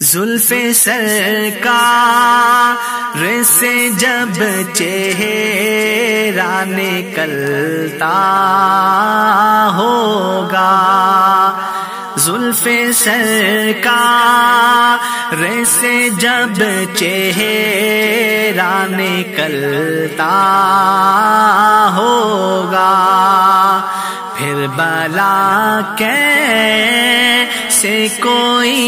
زلف سرکار سے جب چہرہ نکلتا ہوگا، زلف سرکار سے جب چہرہ نکلتا ہوگا، پھر بلا کیسے کوئی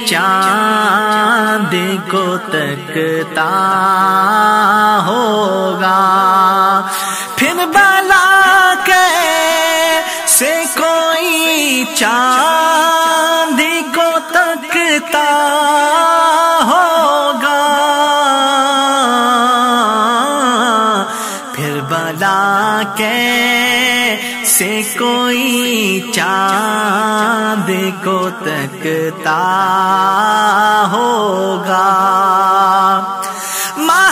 چاند کو تکتا ہوگا، پھر بلا کیسے کوئی چاند کو تکتا ہوگا، پھر بلا کیسے کوئی چاند کو تکتا ہوگا۔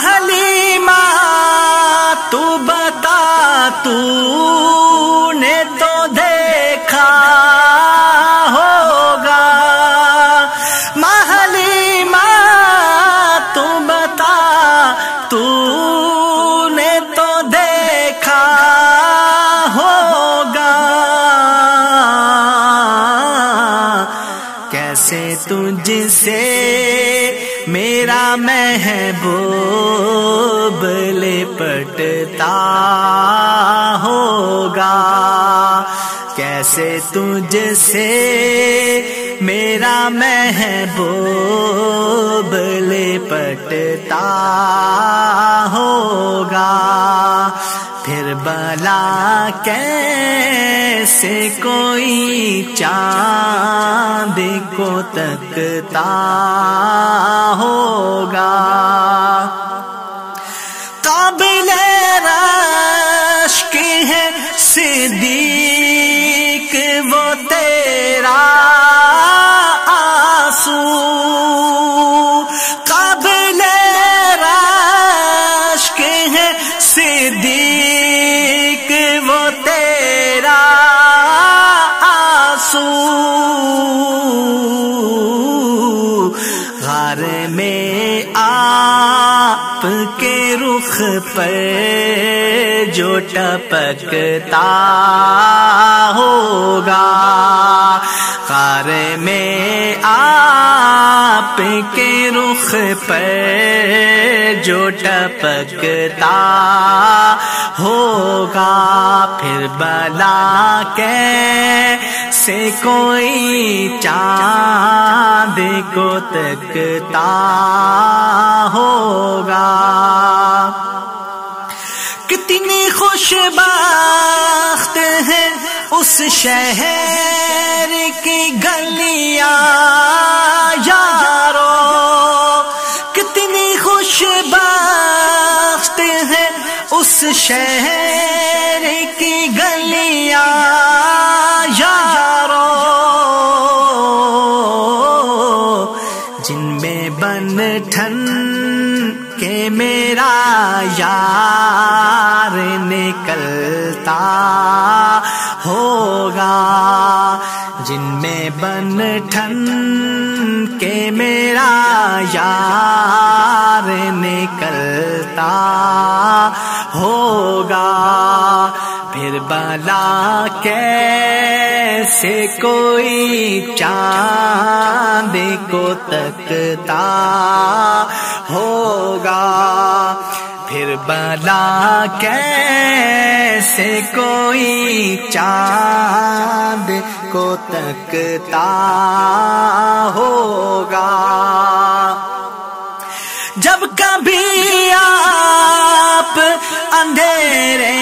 حلیمہ تو بتا، تو نے تو دیکھا ہوگا، حلیمہ تو بتا، تو نے تو دیکھا ہوگا، کیسے تجھ سے میرا محبوب لپٹتا ہوگا، کیسے تجھ سے میرا محبوب لپٹتا ہوگا، پھر بلا کیسے کوئی چاند کو تکتا ہوگا۔ قابل رشک ہے صدیق وہ تیرا آنسو، قابل رشک ہے صدیق وہ تیرا آنسو، غار میں آپ کے رخ پر جو ٹپکتا ہوگا، غار میں آپ کے رخ پر جو ٹپکتا ہوگا، پھر بلا کیسے کوئی چاند کو تکتا ہوگا۔ کتنی خوش بخت ہے اس شہر کی گلیاں یارو، کتنی خوش بخت ہے اس شہر کی گلیاں یارو، جن میں بن ٹھن کے میرا یار نکلتا ہوگا، جن میں بن ٹھن کے میرا یار نکلتا ہوگا، پھر بلا کیسے کوئی چاند کو تکتا ہوگا، پھر بلا کیسے کوئی چاند کو تکتا ہوگا۔ جب کبھی آپ اندھیرے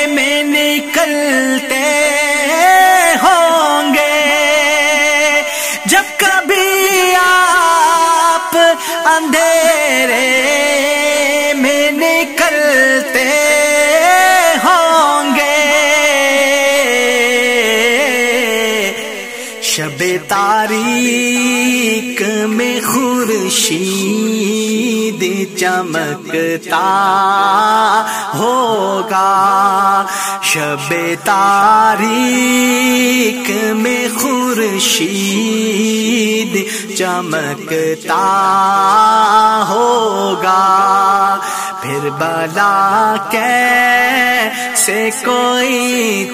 میں نکلتے ہوں گے، جب کبھی آپ اندھیرے میں نکلتے ہوں گے، شب تاریک میں خورشید چمکتا ہوگا، شب تاریک میں خورشید خورشید چمکتا ہوگا، پھر بلا کیسے کوئی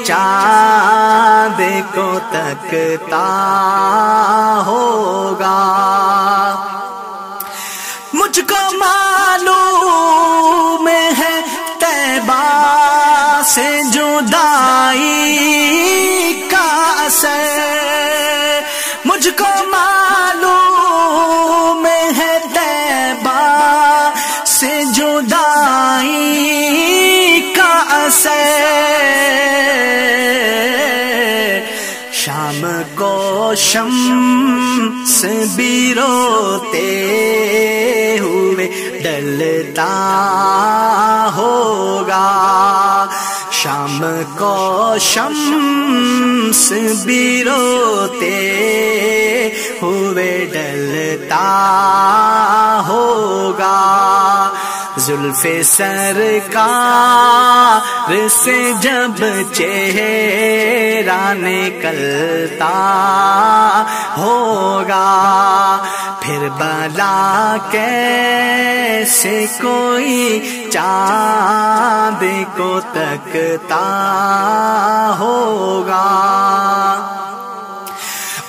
چاند کو تکتا ہوگا۔ مجھ کو معلوم ہے طیبہ سے جدائی کا اثر، مجھ کو معلوم ہے طیبہ سے جدائی کا اثر، شام کو شمس بھی روتے ہوئے ڈلتا ہوگا، شام کو شمس بھی روتے ہوئے ڈلتا ہوگا، زلف سرکار سے جب چہرہ نکلتا ہوگا، پھر بلا کیسے کوئی چاند کو تکتا ہوگا۔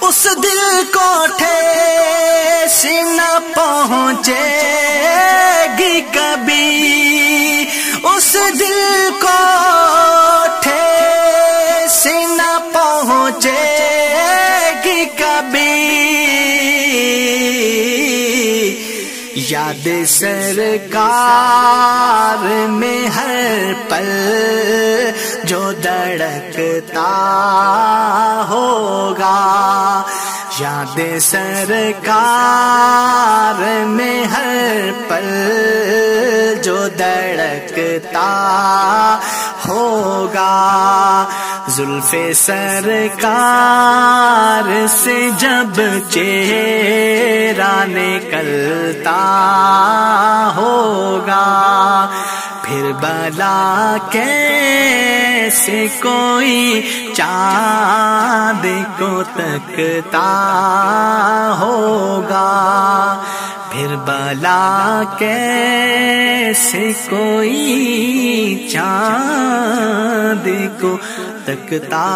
اس دل کو ٹھیس نہ پہنچے گی کبھی، اس دل کو ٹھیس نہ پہنچے گی کبھی، یاد سرکار میں ہر پل جو دھڑکتا ہوگا، یاد سرکار میں ہر پل جو دھڑکتا ہوگا، زلف سرکار سے جب چہرہ نکلتا ہوگا، پھر بلا کیسے کوئی چاند کو تکتا ہوگا، پھر بلا کیسے کوئی چاند کو تکتا